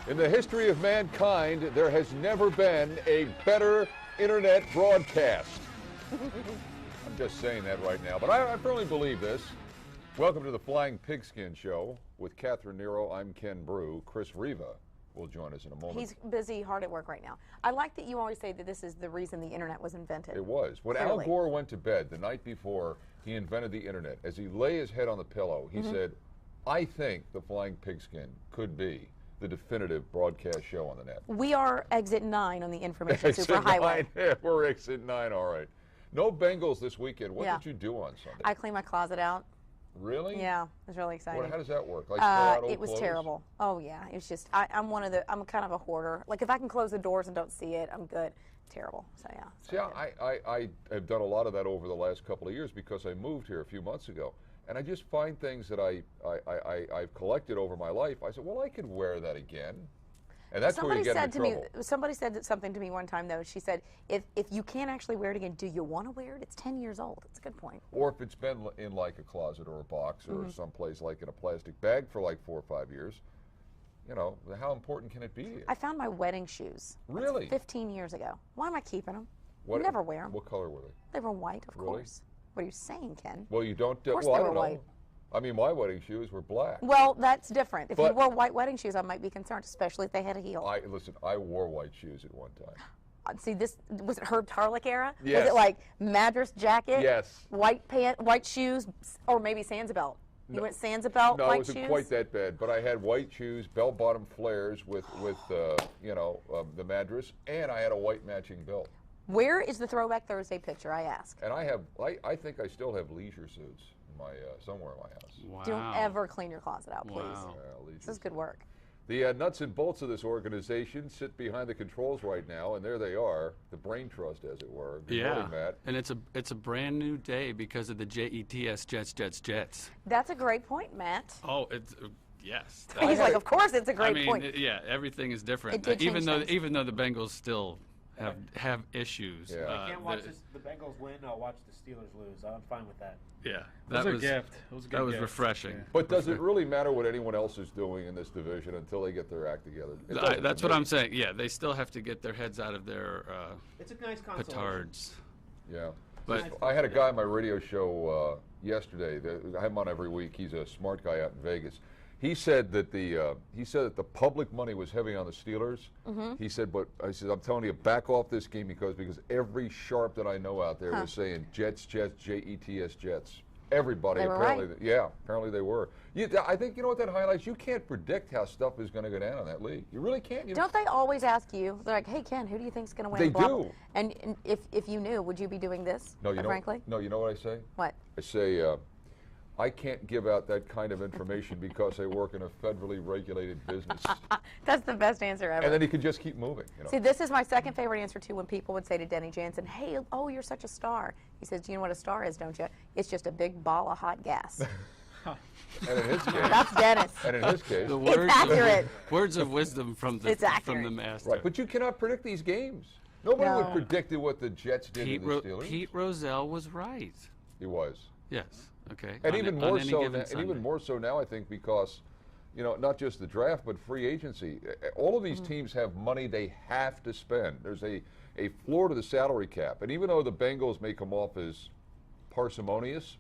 In the history of mankind, there has never been a better internet broadcast. I'm just saying that right now, but I firmly believe this. Welcome to the Flying Pigskin Show with Catherine Nero. I'm Ken Brew. Chris Riva will join us in a moment. He's busy, hard at work right now. I like that you always say that this is the reason the internet was invented. It was. When Clearly. Al Gore went to bed the night before he invented the internet, as he lay his head on the pillow, he said, I think the Flying Pigskin could be the definitive broadcast show on the net. We are exit 9 on the information superhighway. Yeah, we're exit 9, all right. No Bengals this weekend. What did you do on Sunday? I cleaned my closet out. Really? Yeah, it was really exciting. How does that work? Like throw out old it was clothes? terrible. Oh yeah, it was just, I'm kind of a hoarder. Like if I can close the doors and don't see it, I'm good. Terrible, so yeah. See, I have done a lot of that over the last couple of years because I moved here a few months ago. And I just find things that I've collected over my life. I said, well, I could wear that again. And that's where you get into trouble. Somebody said something to me one time, though. She said, if you can't actually wear it again, do you want to wear it? It's 10 years old. It's a good point. Or if it's been in like a closet or a box or someplace like in a plastic bag for like 4 or 5 years, you know, how important can it be to you? I found my wedding shoes. Really? 15 years ago. Why am I keeping them? What, Never wear them. What color were they? They were white, of Really? course. What are you saying, Ken? Well, you don't. Of course well, they I were don't know. white. I mean, my wedding shoes were black. Well, that's different. If you But- wore white wedding shoes, I might be concerned, especially if they had a heel. Listen, I wore white shoes at one time. See, this was it Herb Tarlick era? Yes. Was it like Madras jacket? Yes. White shoes, or maybe Sansabelt? You went Sansabelt, No, white it wasn't shoes? quite that bad, but I had white shoes, bell-bottom flares with the Madras, and I had a white matching belt. Where is the Throwback Thursday picture, I ask? And I think I still have leisure suits in my somewhere in my house. Wow. Don't ever clean your closet out, please. Wow. Leisure This is good work. The nuts and bolts of this organization sit behind the controls right now, and there they are, the brain trust, as it were. Good morning, Matt. And it's a brand new day because of the JETS Jets. That's a great point, Matt. Oh, it's yes. He's like, of course it's a great point. Yeah, everything is different. It did change things. Even though the Bengals still have issues. Yeah. I can't watch the Bengals win. I'll watch the Steelers lose. I'm fine with that. Yeah, that was a gift. It was a good that was gift. refreshing. Yeah. But does it really matter what anyone else is doing in this division until they get their act together? That's what I'm saying. Yeah, they still have to get their heads out of their It's a nice consolation. petards. Yeah. But I had a guy on my radio show yesterday. I have him on every week. He's a smart guy out in Vegas. He said that the public money was heavy on the Steelers. He said, but I said, I'm telling you, back off this game because every sharp that I know out there was saying Jets, Jets, Jets. Everybody They were apparently, right. yeah, apparently they were. I think you know what that highlights. You can't predict how stuff is going to go down in that league. You really can't. Don't they always ask you? They're like, "Hey Ken, who do you think's going to win?" They Blah, do. blah. And if you knew, would you be doing this? No, you know. frankly. No, you know what I say? What? I say, I can't give out that kind of information because I work in a federally regulated business. That's the best answer ever. And then he could just keep moving. You know? See, this is my second favorite answer too. When people would say to Denny Jansen, "Hey, oh, you're such a star," he says, "Do you know what a star is? Don't you? It's just a big ball of hot gas." And in his case, That's Dennis. and in his case, the It's accurate. words of wisdom from It's the accurate. master. right? But you cannot predict these games. Nobody would No. predict what the Jets did to the Steelers. Pete Rozelle was right. He was. Yes. Okay. And On even on more any so, given and Sunday. even more so now, I think, because not just the draft, but free agency. All of these teams have money they have to spend. There's a floor to the salary cap, and even though the Bengals may come off as parsimonious,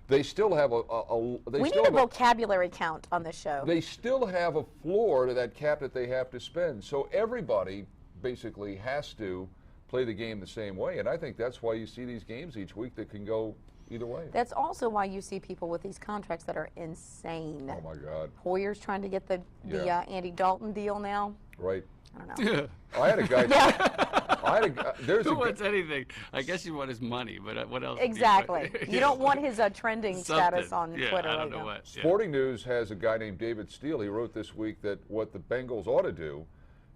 they still have We need a vocabulary count on this show. They still have a floor to that cap that they have to spend. So everybody basically has to play the game the same way, and I think that's why you see these games each week that can go either way. That's also why you see people with these contracts that are insane. Oh my God! Hoyer's trying to get the Yeah. Andy Dalton deal now. Right. I don't know. I had a guy. There's Who a wants anything? I guess you want his money, but what else? do you want? Exactly. You don't want his trending status on Something. Twitter I right don't know now. what. Yeah. Sporting News has a guy named David Steele. He wrote this week that what the Bengals ought to do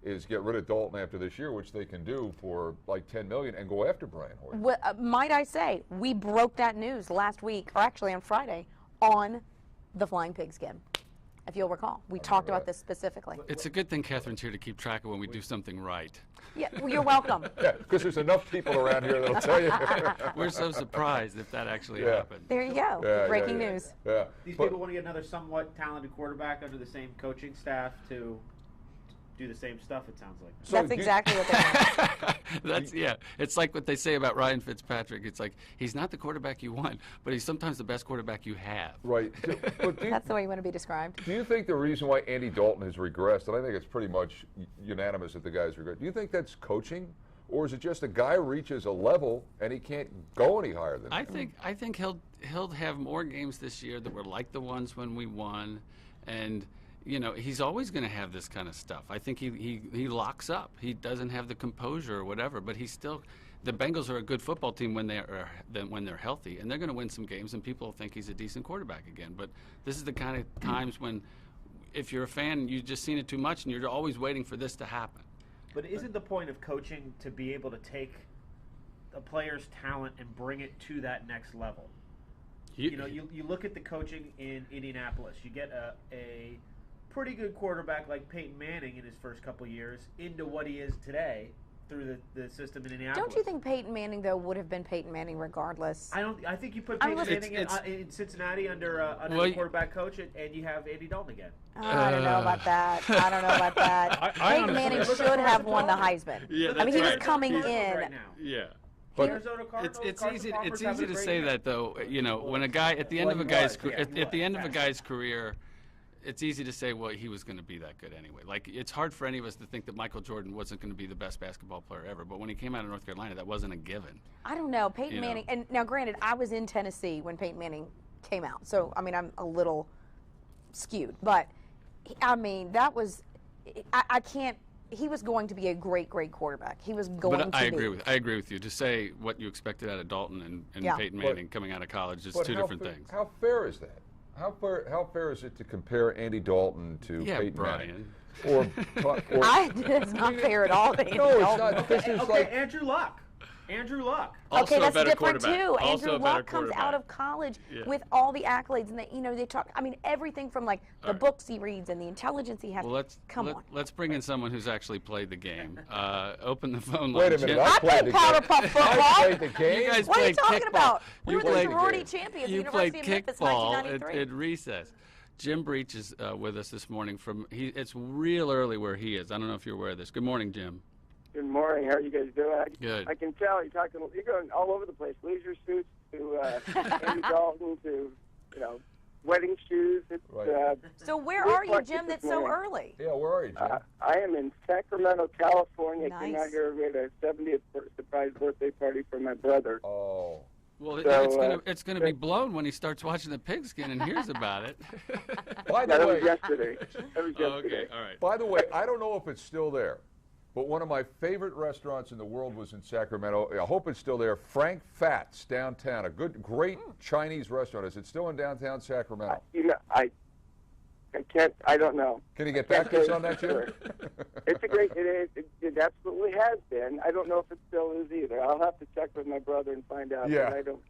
is get rid of Dalton after this year, which they can do for like $10 million, and go after Brian Hoyer. Well, might I say, we broke that news last week, or actually on Friday, on the Flying Pigskin. If you'll recall, we talked about this specifically. It's a good thing Catherine's here to keep track of when we do something right. Yeah, well, you're welcome. Yeah, because there's enough people around here that'll tell you. We're so surprised if that actually Yeah. happened. There you go. Yeah, Breaking yeah. news. Yeah. These But- people want to get another somewhat talented quarterback under the same coaching staff to do the same stuff. It sounds like. So That's you- exactly what they want. Yeah. It's like what they say about Ryan Fitzpatrick. It's like he's not the quarterback you want, but he's sometimes the best quarterback you have. Right. But That's the way you want to be described. do you think the reason why Andy Dalton has regressed, and I think it's pretty much unanimous that the guy's regressed, do you think that's coaching? Or is it just a guy reaches a level and he can't go any higher than that? I think he'll have more games this year that were like the ones when we won, and he's always going to have this kind of stuff. I think he locks up. He doesn't have the composure or whatever, but he's still. The Bengals are a good football team when they're healthy, and they're going to win some games, and people think he's a decent quarterback again. But this is the kind of times when, if you're a fan, you've just seen it too much, and you're always waiting for this to happen. But isn't the point of coaching to be able to take a player's talent and bring it to that next level? You look at the coaching in Indianapolis. You get a pretty good quarterback like Peyton Manning in his first couple years into what he is today through the system in Indianapolis. Don't you think Peyton Manning, though, would have been Peyton Manning regardless? I think you put I mean, Peyton listen, Manning in Cincinnati under Well, the quarterback coach, and you have Andy Dalton again. I don't know about that. I don't know about that. Peyton Manning Look at should have won the Carson Heisman. Yeah, I mean, he was right. coming in. Right now. Yeah. But Arizona Cardinals, It's Carson easy. Palmer's It's having easy a to great say year. that, though. When a guy at the end Well, of a he guy's was, yeah, he at the end of a was. guy's career, it's easy to say, well, he was going to be that good anyway. Like, it's hard for any of us to think that Michael Jordan wasn't going to be the best basketball player ever. But when he came out of North Carolina, that wasn't a given. I don't know. Peyton You know. Manning, and now granted, I was in Tennessee when Peyton Manning came out. So, I mean, I'm a little skewed. But, I mean, that was, I can't, he was going to be a great, great quarterback. He was going But to I be. agree with you. To say what you expected out of Dalton and Yeah. Peyton But- Manning coming out of college is but two how different fair- things. How fair is that? How fair is it to compare Andy Dalton to Yeah, Peyton Brian. Manning? Or It's not fair at all. no, it's not. This is Okay, like Andrew Luck. Andrew Luck. Also Okay, a that's better different quarterback. too. Also Andrew a better Luck comes out quarterback. of college Yeah. with all the accolades, and they talk. I mean, everything from like the All right. books he reads and the intelligence he has. Well, Come on. let's bring in someone who's actually played the game. Open the phone line. Wait a minute, Jim. I I played the powder game. puff I football. played the game. You guys What are you played talking kickball. about? We You were the played the sorority game. champions, You University played of Memphis, kickball 1993. at recess. Jim Breach is with us this morning. It's real early where he is. I don't know if you're aware of this. Good morning, Jim. Good morning. How are you guys doing? Good. I can tell you're going all over the place. Leisure suits to Andy Dalton to wedding shoes. It's, Right. So where We're are you, quite Jim? That's so disappointing. early. Yeah, where are you, Jim? I am in Sacramento, California. I came Nice. out here. We had a 70th surprise birthday party for my brother. Oh. Well, So, it's gonna be blown when he starts watching the Pigskin and hears about it. By That the was way, yesterday. That was yesterday. Okay, all right. by the way, I don't know if it's still there, but one of my favorite restaurants in the world was in Sacramento. I hope it's still there. Frank Fat's downtown, a great Chinese restaurant. Is it still in downtown Sacramento? I don't know. Can you get back to us on that, Jim? Sure. It's a great. It absolutely has been. I don't know if it still is either. I'll have to check with my brother and find out. Yeah. But I don't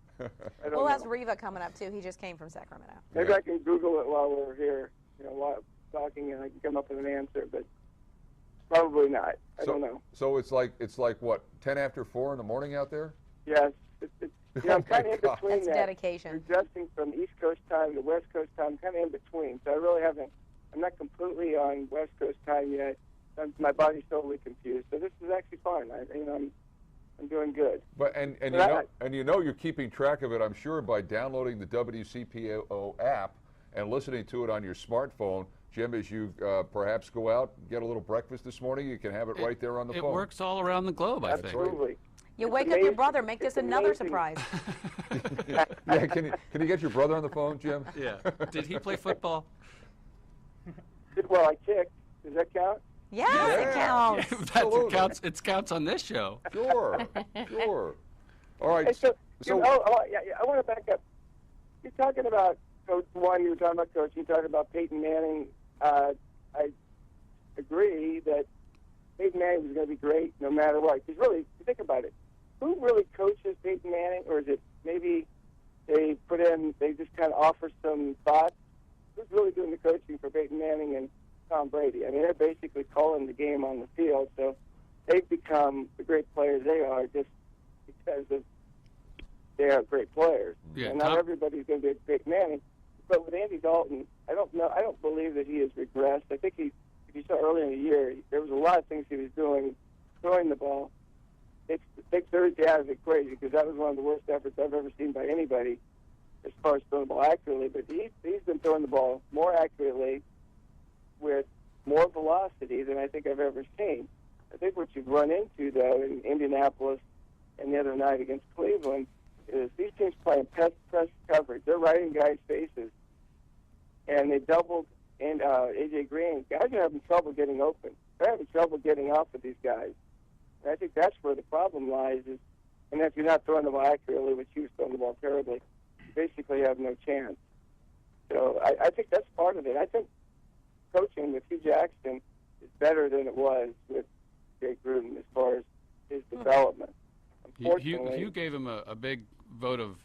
Well, know. that's Riva coming up too. He just came from Sacramento. Maybe Yeah. I can Google it while we're here, while talking, and I can come up with an answer, but probably not. I don't know. So it's like what, 10 after 4 in the morning out there? Yes, I'm Oh, kind my of in God. between That's that. dedication. Adjusting from East Coast time to West Coast time, kind of in between. So I really haven't. I'm not completely on West Coast time yet. My body's totally confused. So this is actually fun. I'm doing good. But and you know you're keeping track of it, I'm sure, by downloading the WCPO app and listening to it on your smartphone. Jim, as you perhaps go out, get a little breakfast this morning, you can have it right there on the It phone. works all around the globe, I think. Absolutely. You It's wake up your amazing. brother, make this It's another amazing. surprise. Yeah, can you get your brother on the phone, Jim? Yeah. Did he play football? Well, I kicked. Does that count? Yes, Yeah. it counts. Absolutely. It counts on this show. Sure, sure. All right. Hey, so So- yeah, I want to back up. You're talking about Coach One. You were talking about Coach. You talking about Peyton Manning. I agree that Peyton Manning was going to be great no matter what. Because really, if you think about it, who really coaches Peyton Manning, or is it maybe they just kind of offer some thoughts? Who's really doing the coaching for Peyton Manning and Tom Brady? I mean, they're basically calling the game on the field, so they've become the great players they are just because they are great players. Yeah, and not Tom- everybody's going to be a Peyton Manning. But with Andy Dalton, I don't believe that he has regressed. I think he's if you saw early in the year, there was a lot of things he was doing, throwing the ball. It's take Thursday out of the equation because that was one of the worst efforts I've ever seen by anybody as far as throwing the ball accurately. But he's been throwing the ball more accurately with more velocity than I think I've ever seen. I think what you've run into, though, in Indianapolis and the other night against Cleveland is these teams playing press coverage. They're right in guys' faces. And they doubled A.J. Green. Guys are having trouble getting open. They're having trouble getting off of these guys. And I think that's where the problem lies. And if you're not throwing the ball accurately, which he was throwing the ball terribly, you basically have no chance. So I think that's part of it. I think coaching with Hugh Jackson is better than it was with Jay Gruden as far as his development. Hugh gave him a big vote of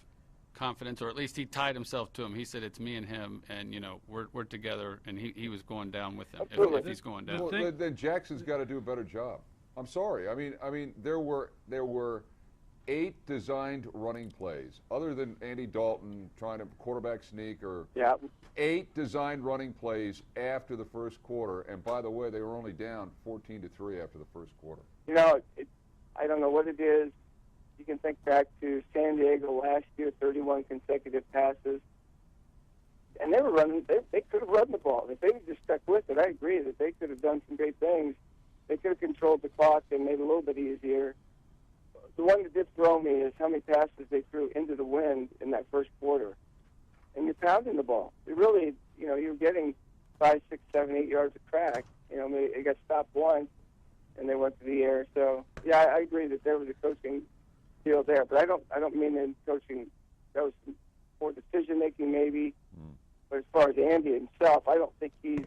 confidence, or at least he tied himself to him. He said it's me and him, and we're together, and he was going down with him if he's going down. Well, then Jackson's got to do a better job. I'm sorry. I mean, there were 8 designed running plays, other than Andy Dalton trying to quarterback sneak, or 8 designed running plays after the first quarter. And by the way, they were only down 14-3 after the first quarter. I don't know what it is. You can think back to San Diego last year, 31 consecutive passes. And they were running. They could have run the ball. If they had just stuck with it, I agree that they could have done some great things. They could have controlled the clock and made it a little bit easier. The one that did throw me is how many passes they threw into the wind in that first quarter. And you're pounding the ball. It really, you're getting 5, 6, 7, 8 yards of track. They got stopped once, and they went to the air. So, yeah, I agree that there was a coaching deal there. But I don't mean in coaching. That was more decision-making maybe. But as far as Andy himself, I don't think he's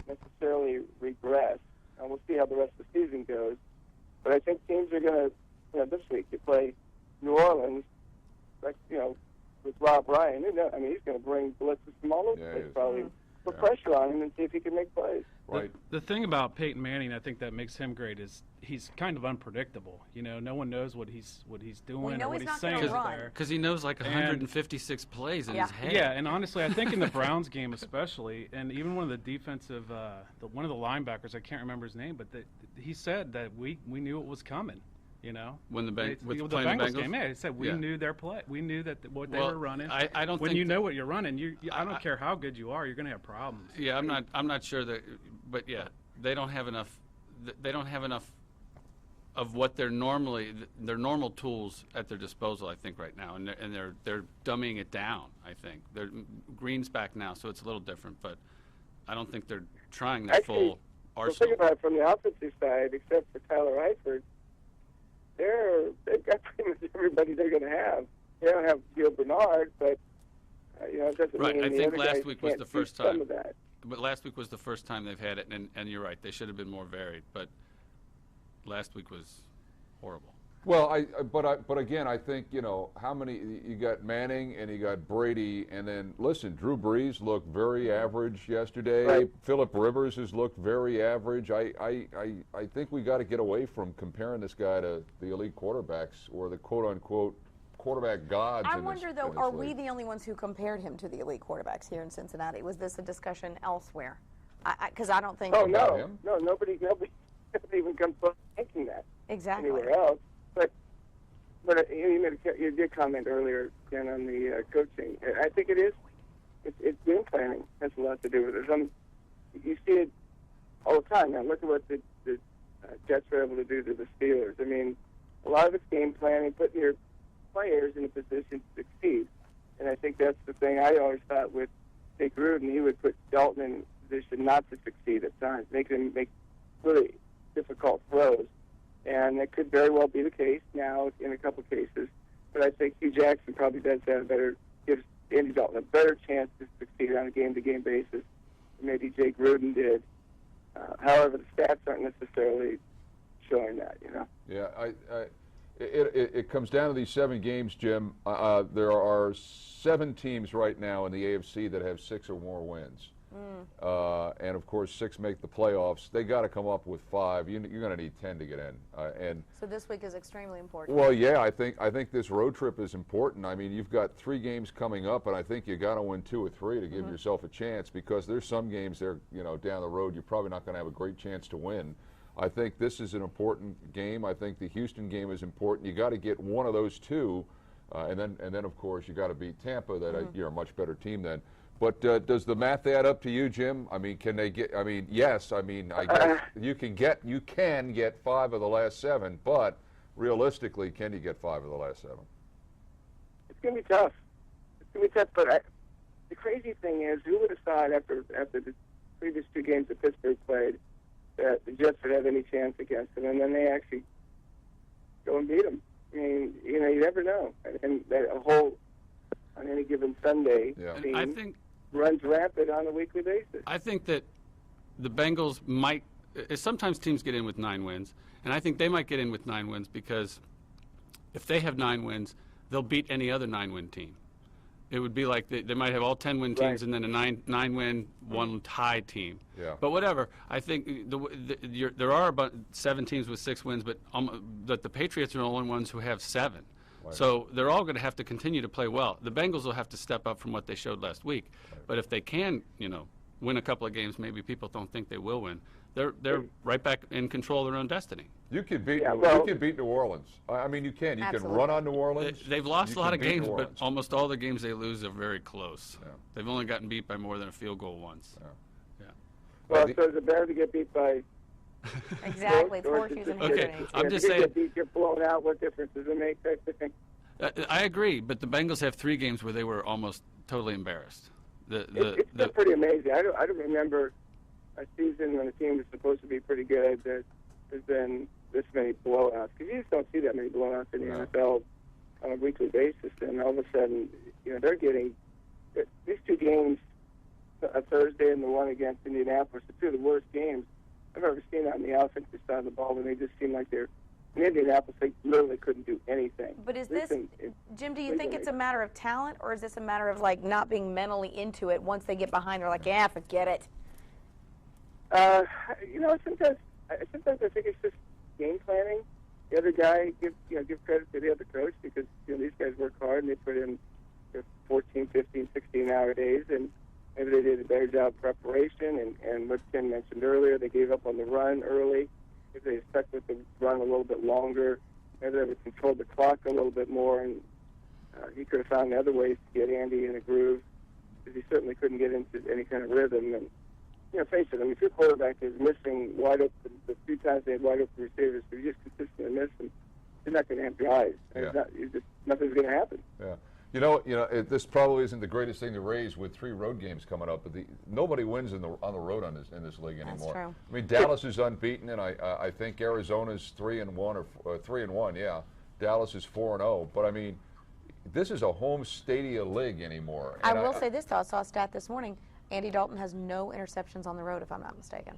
necessarily regressed. We'll see how the rest of the season goes. But I think teams are going to, this week, you play New Orleans, like, with Rob Ryan. He's going to bring blitzes from all over the place, probably. Put pressure on him and see if he can make plays. Right. The thing about Peyton Manning, I think that makes him great, is he's kind of unpredictable. No one knows what he's doing or what he's saying there. Because he knows like 156 plays in his head. Yeah, and honestly, I think in the Browns game especially, and even one of the defensive, one of the linebackers, I can't remember his name, but he said that we knew it was coming. When the Bengals game, he said we knew their play. We knew that what they were running. I don't. When you know what you're running, I don't care how good you are, you're going to have problems. Yeah, I'm not sure that, but yeah, they don't have enough. They don't have enough of what their normal tools at their disposal. I think right now, and they're dumbing it down. I think Green's back now, so it's a little different, but I don't think they're trying their full arsenal. Think about it from the offensive side, except for Tyler Eifert. They've got pretty much everybody they're going to have. They don't have Gil Bernard, but it doesn't mean I the think other last guys week was can't the first do some time. of that. But last week was the first time they've had it, and you're right. They should have been more varied. But last week was horrible. Well, but again, I think how many you got Manning and you got Brady, and then listen, Drew Brees looked very average yesterday. Right. Phillip Rivers has looked very average. I think we got to get away from comparing this guy to the elite quarterbacks or the quote unquote quarterback gods. I wonder though, are we the only ones who compared him to the elite quarterbacks here in Cincinnati? Was this a discussion elsewhere? Because I don't think. Oh no, nobody even comes close to thinking that. Exactly. Anywhere else. But you did comment earlier, Ken, on the coaching. I think it is. It's game planning has a lot to do with it. You see it all the time. Now look at what the Jets were able to do to the Steelers. I mean, a lot of it's game planning, putting your players in a position to succeed. And I think that's the thing I always thought with Jay Gruden. He would put Dalton in a position not to succeed at times, make him make really difficult throws. And it could very well be the case now in a couple cases. But I think Hugh Jackson probably does have gives Andy Dalton a better chance to succeed on a game-to-game basis than maybe Jay Gruden did. However, the stats aren't necessarily showing that, Yeah, it comes down to these 7 games, Jim. There are 7 teams right now in the AFC that have 6 or more wins. and of course 6 make the playoffs. They got to come up with 5. You're going to need 10 to get in. And So this week is extremely important. well, yeah, I think this road trip is important. I mean, you've got 3 games coming up, and I think you got to win 2 or 3 to give yourself a chance, because there's some games there, down the road you're probably not going to have a great chance to win. I think this is an important game. I think the Houston game is important. You got to get one of those 2, and then of course you got to beat Tampa. You're a much better team then. But does the math add up to you, Jim? I mean, can they get? I mean, yes. I mean, I guess you can get 5 of the last 7, but realistically, can you get 5 of the last 7? It's going to be tough. It's going to be tough. But the crazy thing is, who would have thought after the previous 2 games that Pittsburgh played that the Jets would have any chance against them, and then they actually go and beat them? I mean, you never know. And that a whole on any given Sunday team I think runs rapid on a weekly basis. I think that the Bengals might. Sometimes teams get in with 9 wins, and I think they might get in with 9 wins because if they have 9 wins, they'll beat any other 9-win team. It would be like they might have all 10-win teams and then a 9-win, 1 tie team. Yeah. But whatever. I think there are about 7 teams with 6 wins, but the Patriots are the only ones who have 7. Right. So they're all going to have to continue to play well. The Bengals will have to step up from what they showed last week. Right. But if they can, win a couple of games, maybe people don't think they will win. They're right back in control of their own destiny. You could beat you could beat New Orleans. I mean, you can. You Absolutely. can run on New Orleans. They've lost a lot of games, but almost all the games they lose are very close. Yeah. They've only gotten beat by more than a field goal once. Yeah. Well, so is it better to get beat by? Exactly. It's horseshoes and okay, I'm just saying. Get blown out. What difference does it make? I agree, but the Bengals have 3 games where they were almost totally embarrassed. It's been pretty amazing. I don't remember a season when a team was supposed to be pretty good that there's been this many blowouts, because you just don't see that many blowouts in the NFL on a weekly basis. And all of a sudden, they're getting these 2 games, a Thursday and the one against Indianapolis, the 2 of the worst games I've ever seen on the offensive side of the ball, when they just seem like they're in Indianapolis. They literally couldn't do anything. But is this, Jim, do you think it's a matter of talent, or is this a matter of not being mentally into it? Once they get behind, they're like, yeah, forget it. Sometimes I think it's just game planning. The other guy, give credit to the other coach, because these guys work hard and they put in 14, 15, 16-hour days, and maybe they did a better job of preparation. And what Ken mentioned earlier, they gave up on the run early. If they stuck with the run a little bit longer, maybe they would control the clock a little bit more, and he could have found other ways to get Andy in a groove, because he certainly couldn't get into any kind of rhythm. And face it, if your quarterback is missing wide open, the 2 times they had wide open receivers, if you just consistently miss them, you're not going to have drives. Yeah. Nothing's going to happen. Yeah. This probably isn't the greatest thing to raise with 3 road games coming up, but nobody wins on the road in this league anymore. That's true. I mean, Dallas is unbeaten, and I think Arizona's 3-1 or 3-1. Yeah, Dallas is 4-0. But I mean, this is a home stadia league anymore. I will say this though: I saw a stat this morning. Andy Dalton has no interceptions on the road, if I'm not mistaken.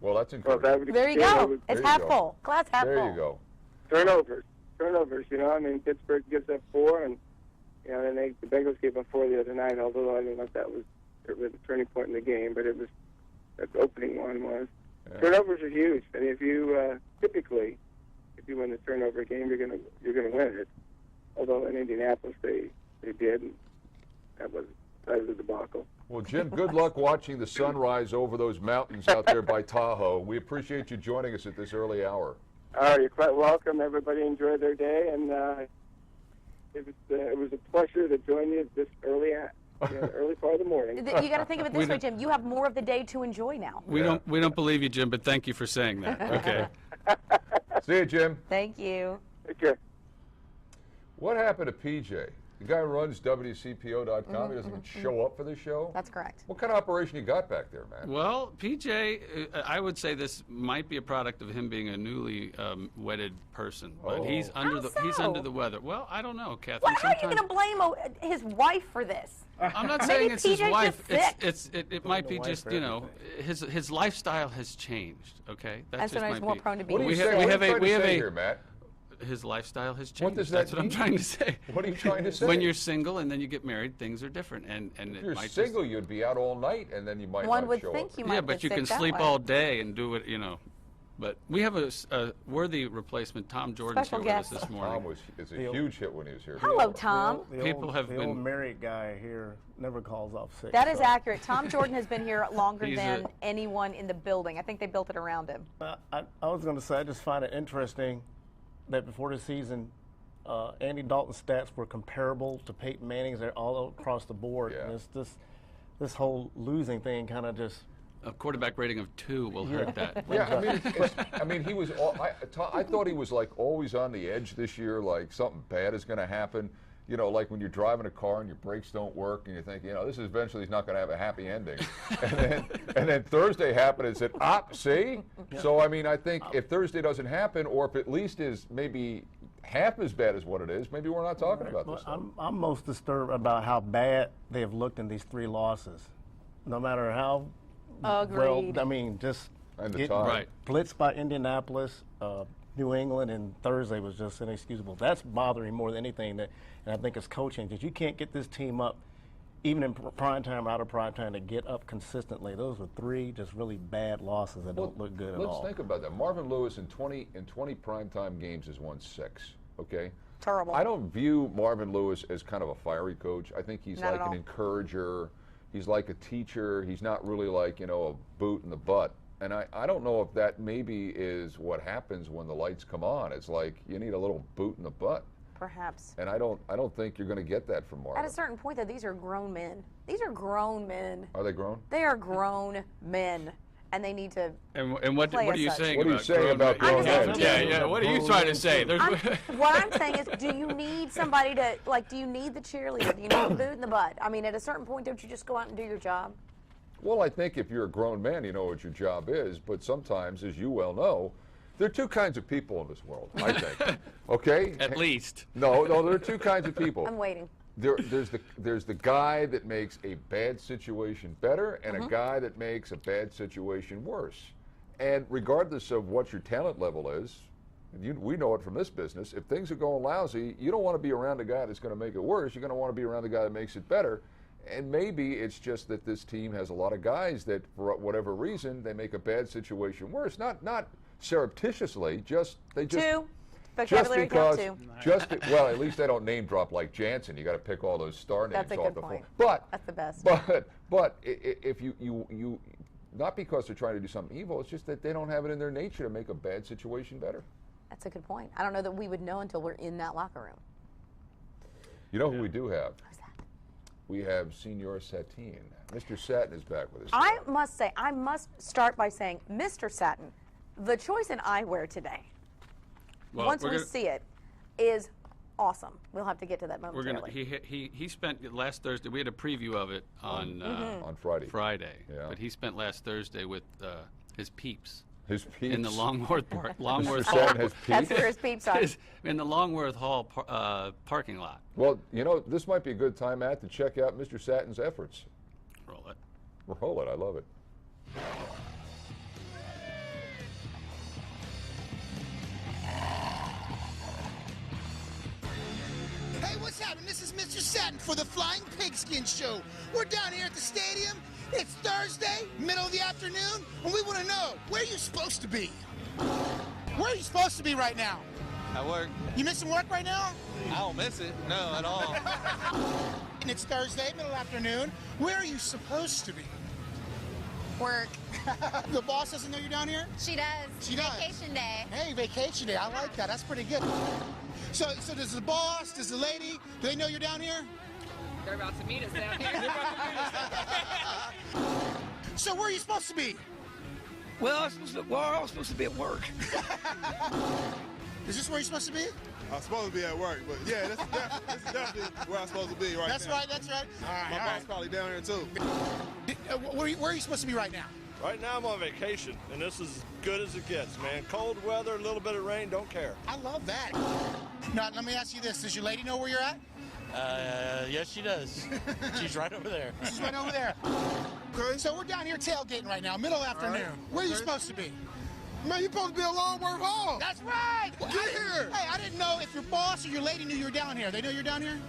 Well, that's encouraging. There you go. It's half full. Glass half full. There you go. Turnovers. I mean, Pittsburgh gives up 4, and then the Bengals gave up 4 the other night. Although I don't know if that was a turning point in the game, but that opening one was. Yeah. Turnovers are huge, and if you typically, if you win the turnover game, you're gonna win it. Although in Indianapolis they did, and that was a debacle. Well, Jim, good luck watching the sunrise over those mountains out there by Tahoe. We appreciate you joining us at this early hour. You're quite welcome. Everybody enjoy their day, and it was a pleasure to join you this early part of the morning. You got to think of it this way, Jim. You have more of the day to enjoy now. We don't believe you, Jim, but thank you for saying that. Okay. See you, Jim. Thank you. Take care. What happened to PJ? The guy who runs WCPO.com, he doesn't even show up for the show? That's correct. What kind of operation you got back there, man? Well, PJ, I would say this might be a product of him being a newly wedded person, but he's under the weather. Well, I don't know, Catherine. Well, how are you going to blame his wife for this? I'm not saying it's his wife. It might be just his lifestyle has changed. Okay, that's just when I was more prone to being. What are you saying here, Matt? his lifestyle has changed. What does that That's what I'm mean? trying to say. What are you trying to say? When you're single and then you get married, things are different. And If it you're might single, you'd be out all night, and then you might One not would show think up. you might yeah, but get you sick can that sleep way. all day and do it, But we have a worthy replacement. Tom Jordan's Special here with us guest. this morning. Tom is a huge hit when he was here. Hello, Tom. People have the been- old married guy here never calls off sick. That is so, accurate. Tom Jordan has been here longer He's than a- anyone in the building. I think they built it around him. I was going to say, I just find it interesting that before the season, Andy Dalton's stats were comparable to Peyton Manning's. They're all across the board. Yeah. And it's this whole losing thing kind of just. A quarterback rating of 2 will hurt that. Yeah, I mean, he was. I thought he was like always on the edge this year. Like something bad is going to happen. Like when you're driving a car and your brakes don't work, and you think, this is eventually he's not going to have a happy ending. and then Thursday happened and said, see. Yeah. So I mean, I think if Thursday doesn't happen, or if at least is maybe half as bad as what it is, maybe we're not talking about this. I'm most disturbed about how bad they have looked in these 3 losses. No matter how Agreed. well, I mean, just And the getting time. Right. blitzed by Indianapolis, New England, and Thursday was just inexcusable. That's bothering more than anything. And I think it's coaching, because you can't get this team up, even in prime time or out of prime time, to get up consistently. Those were 3 just really bad losses that don't look good at all. Let's think about that. Marvin Lewis in 20 primetime games has won 6. Okay. Terrible. I don't view Marvin Lewis as kind of a fiery coach. I think he's Not like at an all. encourager. He's like a teacher. He's not really like, a boot in the butt. And I don't know if that maybe is what happens when the lights come on. It's like you need a little boot in the butt. Perhaps. And I don't think you're going to get that from Marvin. At a certain point, though, these are grown men. These are grown men. Are they grown? They are grown men, and they need to. And what Play are as you such. saying What are you about saying grown about men? grown men? Yeah. What are you trying to say? There's What I'm saying is, do you need somebody to, do you need the cheerleader? Do you need the boot in the butt? I mean, at a certain point, don't you just go out and do your job? Well, I think if you're a grown man, you know what your job is. But sometimes, as you well know, there are 2 kinds of people in this world, I think. Okay? At least. No, there are 2 kinds of people. I'm waiting. There's the guy that makes a bad situation better, and a guy that makes a bad situation worse. And regardless of what your talent level is, we know it from this business, if things are going lousy, you don't want to be around a guy that's going to make it worse. You're going to want to be around the guy that makes it better. And maybe it's just that this team has a lot of guys that, for whatever reason, they make a bad situation worse. Not surreptitiously, they just 2. Vocabulary count 2. well, at least they don't name drop like Jansen. You got to pick all those star names That's a off good the point. phone. But That's the best. But if you not because they're trying to do something evil, it's just that they don't have it in their nature to make a bad situation better. That's a good point. I don't know that we would know until we're in that locker room. You know who we do have? Who's that? We have Senor Satin. Mr. Satin is back with us. I must say, I must start by saying, Mr. Satin, the choice in eyewear today, Well, once we're we gonna- see it, is awesome. We'll have to get to that We're momentarily. gonna. He spent last Thursday. We had a preview of it on on Friday. Friday. Yeah. But he spent last Thursday with his peeps His peeps. in the Longworth Mr. Hall. Satin has That's peeps. where his peeps are. In the Longworth Hall parking lot. Well, this might be a good time, Matt, to check out Mr. Satin's efforts. Roll it. Roll it. I love it. Hey, what's happening? This is Mr. Satin for the Flying Pigskin Show. We're down here at the stadium. It's Thursday, middle of the afternoon, and we want to know, where are you supposed to be? Where are you supposed to be right now? At work. You missing work right now? I don't miss it. No, at all. And it's Thursday, middle afternoon. Where are you supposed to be? Work. The boss doesn't know you're down here? She does. She does. Vacation day. Hey, vacation day. I like that. That's pretty good. So does the boss, does the lady, do they know you're down here? They're about to meet us down here. So where are you supposed to be? Well, I was supposed to be at work. Is this where you're supposed to be? I'm supposed to be at work, but yeah, this is definitely where I'm supposed to be right That's now. right, that's right. All right, My all boss right. probably down here too. Where are you supposed to be right now? Right now I'm on vacation, and this is as good as it gets, man. Cold weather, a little bit of rain, don't care. I love that. Now, let me ask you this. Does your lady know where you're at? Yes, she does. She's right over there. She's right over there. Okay. So we're down here tailgating right now, middle afternoon. Where are you supposed to be? Man, you're supposed to be a Longworth Hall. That's right. Get here. Hey, I didn't know if your boss or your lady knew you were down here. They know you're down here?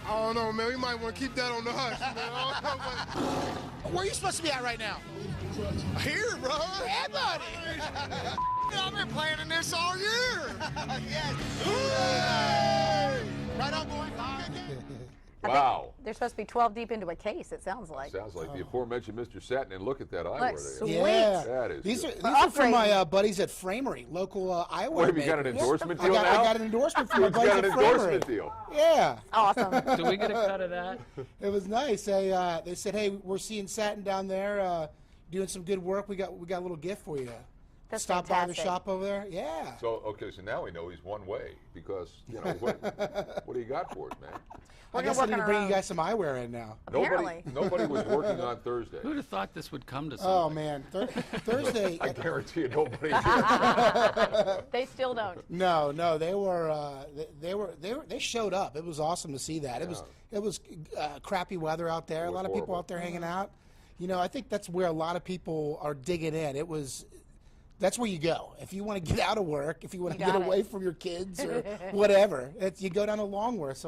I don't know, man. We might want to keep that on the hush, man. Where are you supposed to be at right now? Here, bro. Yeah, buddy. I've been planning this all year. Yes. Right on, boy. Wow. They're supposed to be 12 deep into a case, it sounds like. Sounds like the aforementioned Mr. Satin, and look at that eyewear Look, there. sweet. Yeah. That is These good. are from my buddies at Framery, local eyewear. What, have you got an makers. endorsement I deal got, now? I got an endorsement from my Dude's buddies got an at Framery. endorsement deal. Yeah. Awesome. Do we get a cut of that? It was nice. They said, hey, we're seeing Satin down there doing some good work. We got a little gift for you. That's Stop by the fantastic. shop over there. Yeah. So, okay, so now we know he's one way because, you know, what do you got for it, man? I guess I need to bring you guys some eyewear in now. Apparently. Nobody was working on Thursday. Who'd have thought this would come to something? Oh, man. Thursday. I guarantee you nobody did. They still don't. No, they showed up. It was awesome to see that. It was crappy weather out there. A lot of people horrible. out there hanging out. You know, I think that's where a lot of people are digging in. That's where you go if you want to get out of work, if you want to get away from your kids or whatever. You go down to Longworth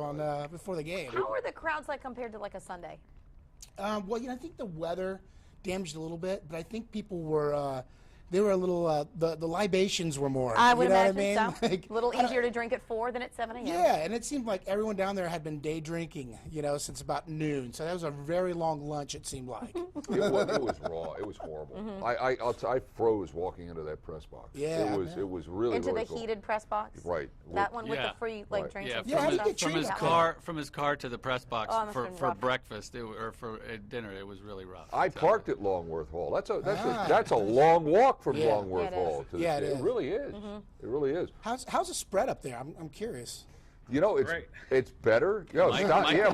before the game. How are the crowds like compared to like a Sunday? Well, you know, I think the weather damaged a little bit, but I think people were. They were a little, the libations were more. I would you know imagine what I mean? so. Like, a little easier to drink at 4 than at 7 a.m. Yeah, and it seemed like everyone down there had been day drinking, you know, since about noon. So that was a very long lunch, it seemed like. It was raw. It was horrible. Mm-hmm. I froze walking into that press box. Yeah. It was really Into really the cold. heated press box. Right. That one with Yeah. the free like drinks. Yeah, and Yeah, how do you stuff. get treated? from his car to the press box Oh, that must've been for rough. breakfast or for dinner, it was really rough. I parked at Longworth Hall. That's a long walk from Yeah. Longworth Yeah, it Hall is. to the Yeah, it stadium. is. It really is. Mm-hmm. It really is. How's the spread up there? I'm curious. You know, Great. it's better. You know,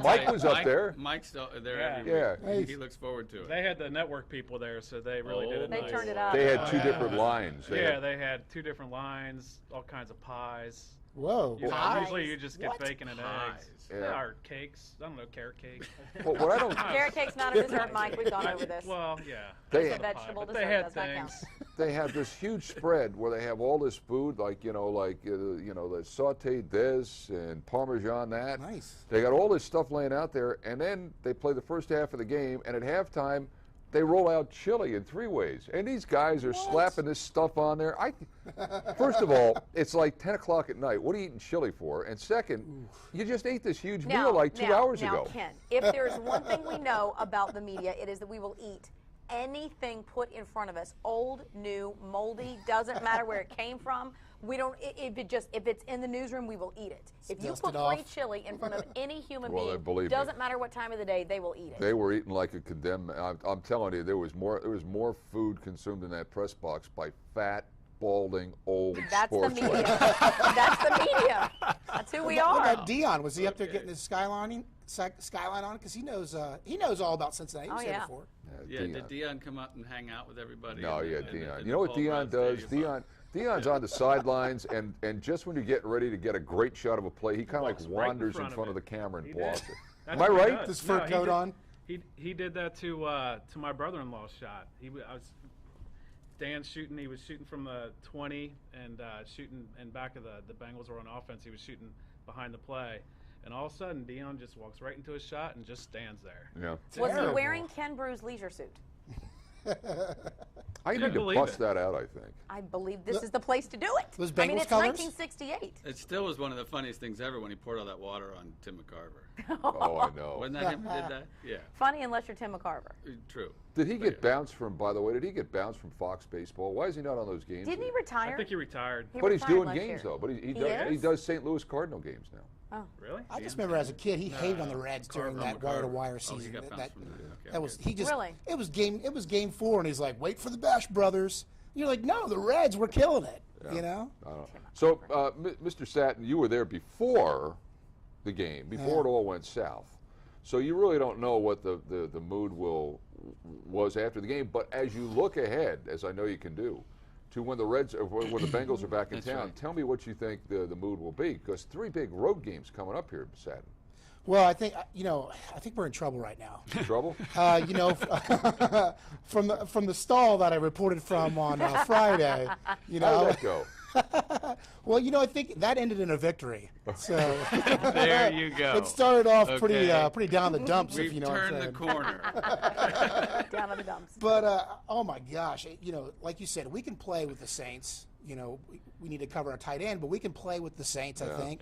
Mike was up there. Mike's there Yeah. every Yeah. week. He looks forward to it. They had the network people there, so they really did it They nice. turned it up. They had two different lines. They had 2 different lines, all kinds of pies. Whoa. You know, Pies? usually you just get What? bacon and eggs. Yeah. Or cakes. I don't know, carrot cake. Well, what I don't. Carrot cake's not a dessert, Mike. We've gone over this. Well, yeah. They It's a had- vegetable But dessert. they had Does not count. things. They have this huge spread where they have all this food, like the sautéed this and Parmesan that. Nice. They got all this stuff laying out there, and then they play the first half of the game, and at halftime, they roll out chili in 3 ways, and these guys are slapping this stuff on there. First of all, it's like 10 o'clock at night. What are you eating chili for? And second, you just ate this huge meal like 2 hours now, ago. Ken, if there's one thing we know about the media, it is that we will eat anything put in front of us, old, new, moldy, doesn't matter where it came from. We don't. If it's in the newsroom, we will eat it. If you Dust put it off. free chili in front of any human Well, being, believe me. doesn't matter what time of the day, they will eat it. They were eating like a condemned. I'm telling you, there was more food consumed in that press box by fat, balding, old That's the sports media. writers. That's the media. That's who we What are. about Dion? Was he up there getting his skyline on? Because he knows all about Cincinnati. He was there yeah. before. Yeah, did Dion come up and hang out with everybody? No, in the- yeah, in the- Dion. in You know the what Dion Paul Brown does? Stadium? Dion's on the sidelines, and just when you're getting ready to get a great shot of a play, he kind of like Walks right in wanders in front of front of it. the camera and He blocks did. it. That's Am I what he right? does. His fur No, he coat did- on? He did that to my brother-in-law's shot. I was Dan shooting. He was shooting from the 20 and shooting in back of the Bengals were on offense. He was shooting behind the play, and all of a sudden Dion just walks right into his shot and just stands there. Yeah. Was he Terrible. wearing Ken Brew's leisure suit? I need to believe bust it. that out, I think. I believe this is the place to do it. Was I mean, Bengals it's colors? 1968. It still was one of the funniest things ever when he poured all that water on Tim McCarver. Oh, I know. Wasn't that him who did that? Yeah, Funny unless you're Tim McCarver. true. Did he get bounced from, by the way, did he get bounced from Fox Baseball? Why is he not on those games? Didn't he anymore? retire? I think he retired. He But he's retired doing last games, year. though. But he is? does St. Louis Cardinal games now. Oh. Really? I just remember as a kid, he hated on the Reds during McCarver. that wire-to-wire Oh, he season. got that bounced from the- okay, that was okay. he just. Really? It was game 4, and he's like, "Wait for the Bash Brothers." You're like, "No, the Reds were killing it." You know. I don't know. So, Mr. Satin, you were there before the game, before it all went south. So you really don't know what the mood was after the game. But as you look ahead, as I know you can do, to when the Bengals are back in That's town, right. tell me what you think the mood will be, because 3 big road games coming up here, Satin. Well, I think we're in trouble right now. Trouble? From the stall that I reported from on Friday. How did that go? Well, I think that ended in a victory. So there you go. It started off pretty down the dumps. We've if you know what I'm turned saying. the corner. Down in the dumps. But oh my gosh, like you said, we can play with the Saints. We need to cover our tight end, but we can play with the Saints. Yeah. I think.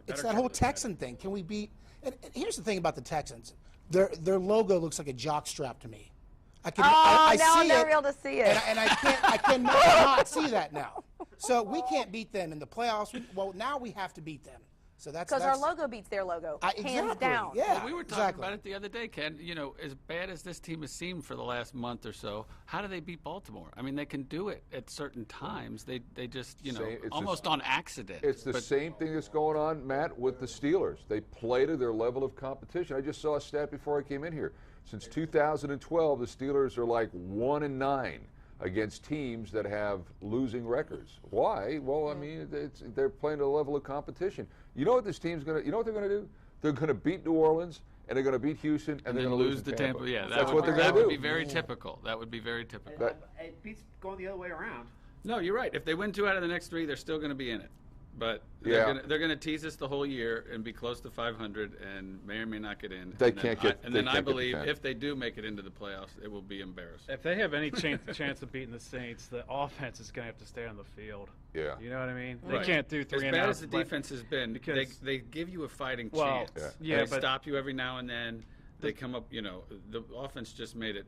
It's that whole Texan thing. Can we beat? And here's the thing about the Texans. Their logo looks like a jock strap to me. I now see I'm not it, real to see it. and I cannot not see that now. So we can't beat them in the playoffs. Well, now we have to beat them. So that's because our logo beats their logo, hands exactly, down. Yeah, Well, we were talking about it the other day, Ken. As bad as this team has seemed for the last month or so, how do they beat Baltimore? I mean, they can do it at certain times. They just, almost on accident. It's the same thing that's going on, Matt, with the Steelers. They play to their level of competition. I just saw a stat before I came in here. Since 2012, the Steelers are like 1-9 against teams that have losing records. Why? Well, I mean, they're playing to the level of competition. You know what this team's going to? You know what they're going to do? They're going to beat New Orleans, and they're going to beat Houston, and they're going to lose the to Tampa. Yeah, that's what they're going to do. That would be very typical. That would be very typical. It beats going the other way around. No, you're right. If they win 2 out of the next 3, they're still going to be in it. But Yeah. they're going to tease us the whole year and be close to 500 and may or may not get in. They And then can't get- And they then I can't get to believe 10. if they do make it into the playoffs, it will be embarrassing. If they have any chance of beating the Saints, the offense is going to have to stay on the field. Yeah. You know what I mean? Right. They can't do 3 as and bad outs, as the defense has been. because- They give you a fighting Well, chance. yeah, They but- stop you every now and then. They come up. The offense just made it.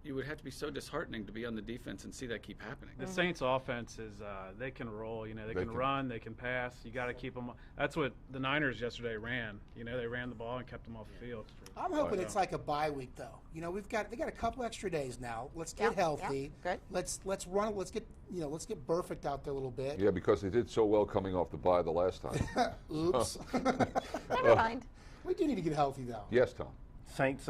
You would have to be so disheartening to be on the defense and see that keep happening. The Saints' offense is they can roll. They can run, they can pass. You got to keep them. That's what the Niners yesterday ran. They ran the ball and kept them off the field. I'm hoping it's like a bye week, though. They got a couple extra days now. Let's get healthy. Good. Let's run. Let's get Burfict out there a little bit. Yeah, because they did so well coming off the bye the last time. Oops. Never mind. We do need to get healthy, though. Yes, Tom. Saints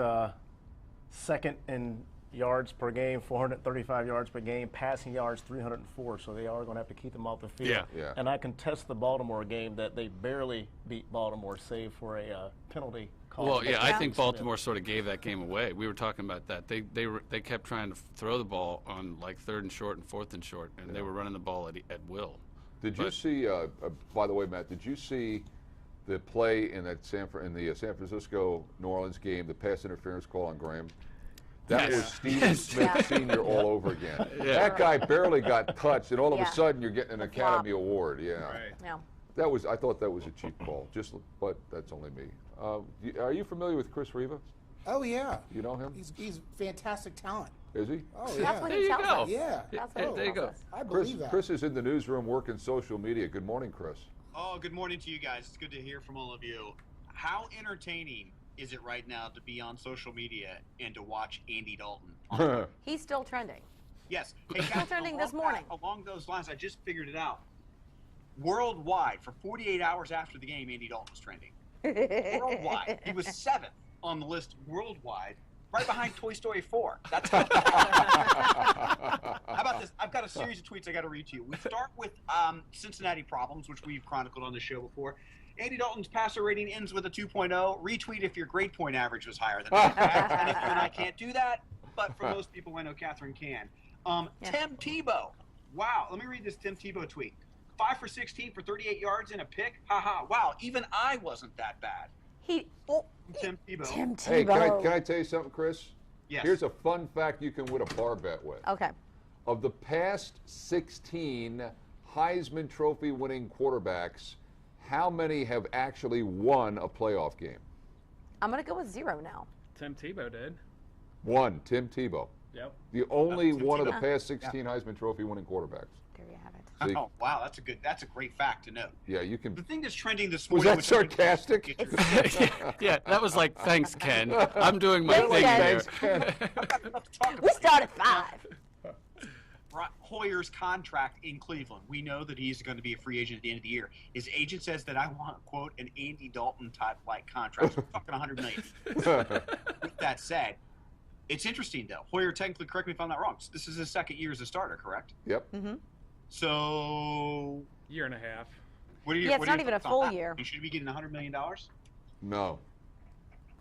second in yards per game, 435 yards per game, passing yards 304, so they are going to have to keep them off the field. Yeah. And I contest the Baltimore game that they barely beat Baltimore, save for a penalty call. Well, yeah, I think Baltimore sort of gave that game away. We were talking about that. They kept trying to throw the ball on like 3rd and short and 4th and short, and they were running the ball at will. Did you see? By the way, Matt, did you see the play in that San Francisco New Orleans game, the pass interference call on Graham? That was Stephen Smith Sr. all over again. Yeah. That guy barely got touched, and all of a sudden you're getting an Academy flop. Award. Yeah. Right. Yeah. I thought that was a cheap call. But that's only me. Are you familiar with Chris Riva? Oh yeah. You know him? He's fantastic talent. Is he? Oh That's yeah. what There he you tells go. us. Yeah. That's what he There you tells go. us. I believe that. Chris is in the newsroom working social media. Good morning, Chris. Oh, good morning to you guys. It's good to hear from all of you. How entertaining is it right now to be on social media and to watch Andy Dalton? He's still trending. Yes. Hey, guys, trending this morning. Along those lines, I just figured it out. Worldwide, for 48 hours after the game, Andy Dalton was trending. Worldwide. He was 7th on the list worldwide, right behind Toy Story 4. That's how about this? I've got a series of tweets I got to read to you. We start with Cincinnati problems, which we've chronicled on the show before. Andy Dalton's passer rating ends with a 2.0. Retweet if your grade point average was higher than that. And if you and I can't do that, but for most people, I know Catherine can. Tim Tebow. Wow. Let me read this Tim Tebow tweet. 5 for 16 for 38 yards and a pick. Haha. Wow. Even I wasn't that bad. Tim Tebow. Tim Tebow. Hey, can I tell you something, Chris? Yes. Here's a fun fact you can win a bar bet with. Okay. Of the past 16 Heisman Trophy winning quarterbacks, how many have actually won a playoff game? I'm going to go with 0 now. Tim Tebow did. One, Tim Tebow. Yep. The only Tim one of the Tebow. past 16 Heisman Trophy winning quarterbacks. There you have it. See? Oh, wow. That's a great fact to know. Yeah, you can. The thing that's trending this Was morning. that sarcastic? Yeah, that was like, thanks, Ken. I'm doing my thing here. Thanks, Ken. We start at 5. Hoyer's contract in Cleveland. We know that he's going to be a free agent at the end of the year. His agent says that I want, quote, an Andy Dalton type like contract. So fucking $100 million. With that said, it's interesting though. Hoyer, technically, correct me if I'm not wrong. This is his 2nd year as a starter, correct? Yep. Mm-hmm. So Year and a half. It's not even a full year. You should be getting $100 million. No.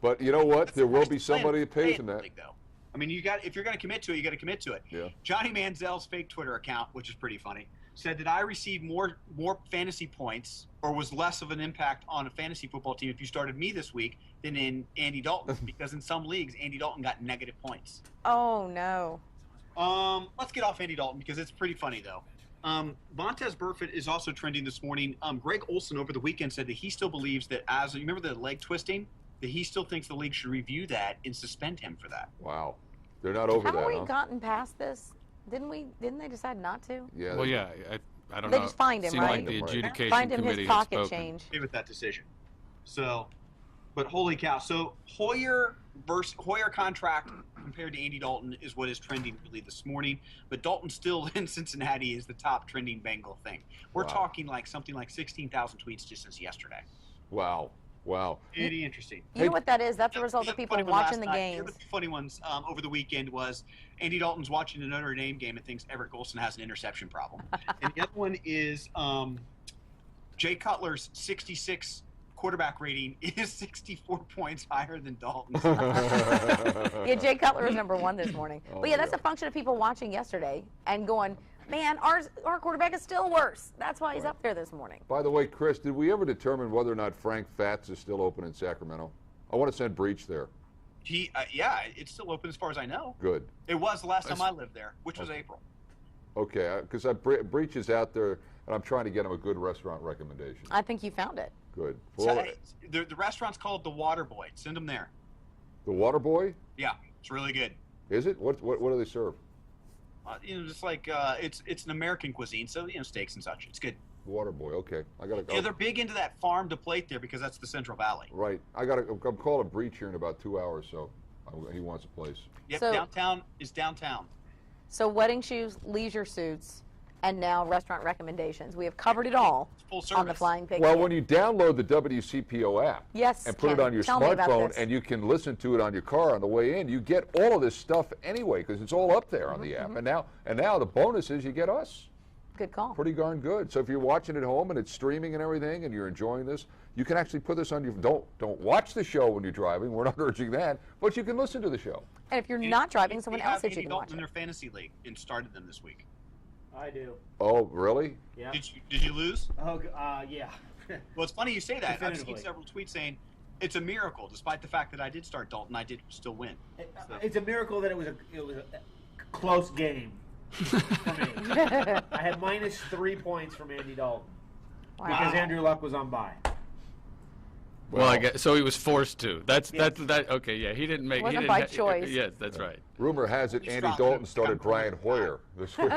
But you know what? There will be somebody that pays him that. I mean, if you're going to commit to it, you got to commit to it. Yeah. Johnny Manziel's fake Twitter account, which is pretty funny, said that I received more fantasy points or was less of an impact on a fantasy football team if you started me this week than in Andy Dalton, because in some leagues Andy Dalton got negative points. Oh no. Let's get off Andy Dalton because it's pretty funny though. Vontez Burfict is also trending this morning. Greg Olson over the weekend said that he still believes that you remember the leg twisting, that he still thinks the league should review that and suspend him for that. Wow. They're not over that, Haven't we gotten past this? Didn't they decide not to? Yeah. Well, yeah. I don't know. They just fined him, Seemed right? like the adjudication Fined him committee his had pocket spoken. change. With that decision. So, but holy cow. So Hoyer contract compared to Andy Dalton is what is trending really this morning. But Dalton still in Cincinnati is the top trending Bengal thing. We're talking like something like 16,000 tweets just since yesterday. Wow. Wow. Pretty interesting. You know what that is? That's the result of people watching the games. The funny ones over the weekend was Andy Dalton's watching the Notre Dame game and thinks Everett Golson has an interception problem. And the other one is Jay Cutler's 66 quarterback rating is 64 points higher than Dalton's. Yeah, Jay Cutler was #1 this morning. But yeah, that's a function of people watching yesterday and going, man, our quarterback is still worse. That's why he's up there this morning. By the way, Chris, did we ever determine whether or not Frank Fats is still open in Sacramento? I want to send Breach there. Yeah, it's still open as far as I know. Good. It was the last time I lived there, which was April. Okay, because Breach is out there, and I'm trying to get him a good restaurant recommendation. I think you found it. Good. The restaurant's called The Water Boy. Send him there. The Water Boy? Yeah, it's really good. Is it? What do they serve? Just like it's an American cuisine, so steaks and such. It's good. Water Boy, okay. I gotta go. Yeah, they're big into that farm to plate there because that's the Central Valley. Right. I'm calling Breach here in about 2 hours, so he wants a place. Yep, So- downtown is downtown. So wedding shoes, leisure suits, and now restaurant recommendations. We have covered it all full on the Flying Pigskin. Well, when you download the WCPO app Yes, and put it Ken, on your tell me about smartphone this. and you can listen to it on your car on the way in, you get all of this stuff anyway because it's all up there on the app. And now the bonus is you get us. Good call. Pretty darn good. So if you're watching at home and it's streaming and everything and you're enjoying this, you can actually put this on your don't watch the show when you're driving. We're not urging that, but you can listen to the show. And if you're not driving, someone else said you can watch in it. their fantasy league and started them this week. I do. Oh, really? Yeah. Did you lose? Oh, yeah. Well, it's funny you say that. I've seen Definitively. several tweets saying it's a miracle, despite the fact that I did start Dalton, I did still win. It's a miracle that it was a close game for me. I had -3 points from Andy Dalton because Andrew Luck was on bye. Well, I guess so. He was forced to. That's that. Okay, yeah. He didn't make. Wasn't he by didn't choice. Yes, that's right. Rumor has it Andy Dalton started Brian Hoyer this week.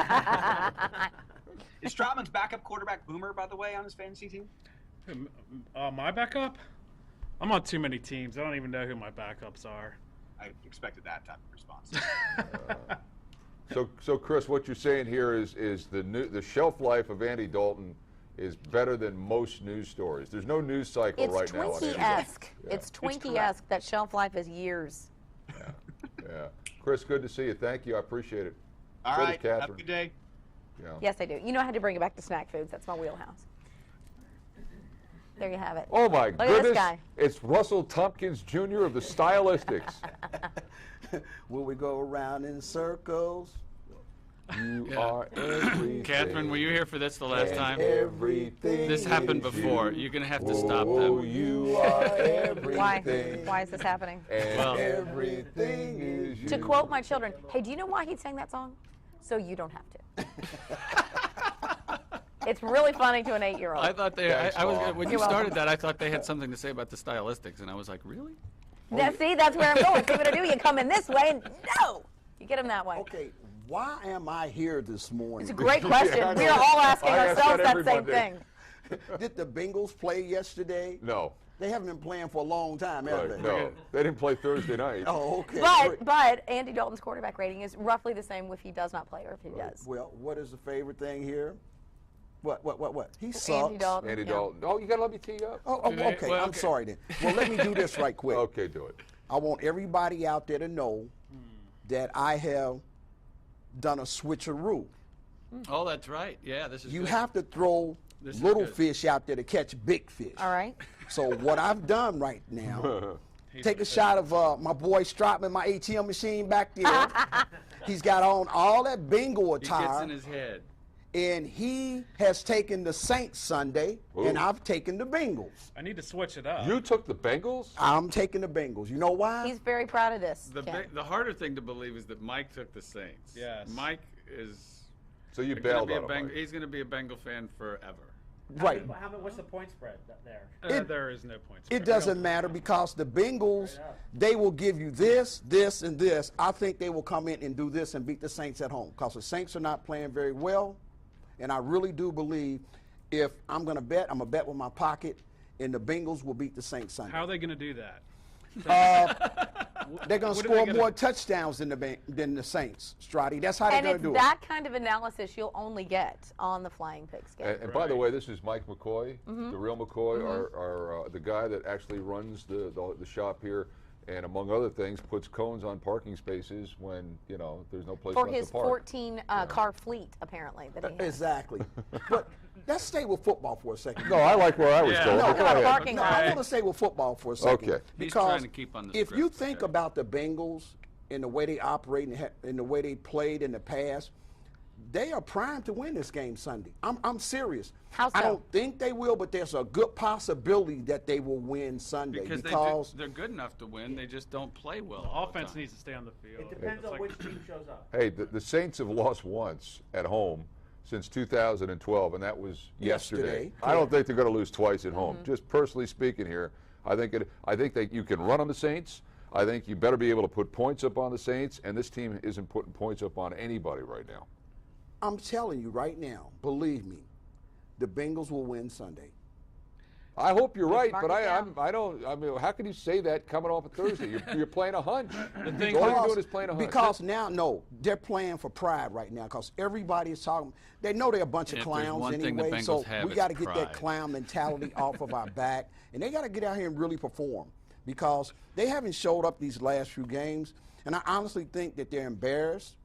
Is Stroutman's backup quarterback Boomer, by the way, on his fantasy team? My backup? I'm on too many teams. I don't even know who my backups are. I expected that type of response. So Chris, what you're saying here is the shelf life of Andy Dalton is better than most news stories. There's no news cycle It's right now on Andy Dalton. Twinkie-esque. Yeah. It's Twinkie-esque. That shelf life is years. Yeah. Chris, good to see you. Thank you. I appreciate it. All So does right. Catherine. Have a good day. Yeah. Yes, I do. You know I had to bring it back to snack foods. That's my wheelhouse. There you have it. Oh my Look at goodness! this guy. It's Russell Tompkins Jr. of the Stylistics. Will we go around in circles? You are everything. Catherine, were you here for this the last time? Everything. This happened is before. you. You're gonna have to stop Oh, them. you are everything. Why is this happening? And Well- everything is you. To quote my children, hey, do you know why he sang that song? So you don't have to. It's really funny to an 8-year-old. I thought they. Thanks, I was Mom. when you You're welcome. started that. I thought they had something to say about the stylistics, and I was like, really? Now, see, that's where I'm going. See what I do? You come in this way, and no, you get them that way. Okay, why am I here this morning? It's a great question. Yeah, I We know. are all asking I ask ourselves that that every same Monday. thing. Did the Bengals play yesterday? No. They haven't been playing for a long time, have Right, they? no. They didn't play Thursday night. Oh, okay. But Andy Dalton's quarterback rating is roughly the same if he does not play or if he does. Well, what is the favorite thing here? What? He sucks. Andy Dalton. Andy yeah. Dalton. Oh, you got to let me tee you up. Oh, okay. Well, I'm okay. sorry then. Well, let me do this right quick. Okay, do it. I want everybody out there to know that I have done a switcheroo. Oh, that's right. Yeah, this is. You good. have to throw little fish out there to catch big fish. All right. So what I've done right now, take a shot of my boy Stropman, my ATM machine back there. He's got on all that bingo attire. He gets in his head. And he has taken the Saints Sunday, and I've taken the Bengals. I need to switch it up. You took the Bengals? I'm taking the Bengals. You know why? He's very proud of this. The harder thing to believe is that Mike took the Saints. Yes. Mike is. So you bailed on him. He's going to be a Bengal fan forever. Right. What's the point spread there? There is no point spread. It doesn't matter because the Bengals, they will give you this, this, and this. I think they will come in and do this and beat the Saints at home because the Saints are not playing very well. And I really do believe if I'm going to bet, I'm going to bet with my pocket, and the Bengals will beat the Saints Sunday. How are they going to do that? They're going to score more touchdowns than the Saints, Strati. That's how they're going to do it. And it's that kind of analysis you'll only get on the Flying Pigskin. And by the way, this is Mike McCoy, the real McCoy, the guy that actually runs the shop here. And among other things, puts cones on parking spaces when, there's no place for left his to park. 14 car fleet, apparently. That he has. Exactly. But let's stay with football for a second. No, I like where I was going. No, Go ahead. I want to stay with football for a second. Okay. He's Because trying to keep on the if script, you think about the Bengals and the way they operate and the way they played in the past, they are primed to win this game Sunday. I'm serious. How so? I don't think they will, but there's a good possibility that they will win Sunday because they're good enough to win. They just don't play well. The offense needs to stay on the field. It depends on which team shows up. Hey, the Saints have lost once at home since 2012, and that was yesterday. I don't think they're going to lose twice at home. Just personally speaking here, I think that you can run on the Saints. I think you better be able to put points up on the Saints, and this team isn't putting points up on anybody right now. I'm telling you right now, believe me, the Bengals will win Sunday. I hope you're right, but I don't. I mean, how can you say that coming off a Thursday? You're playing a hunch. All you're doing is playing a hunch. Because now, they're playing for pride right now. Because everybody is talking. They know they're a bunch of clowns anyway. So we got to get that clown mentality off of our back, and they got to get out here and really perform. Because they haven't showed up these last few games, and I honestly think that they're embarrassed,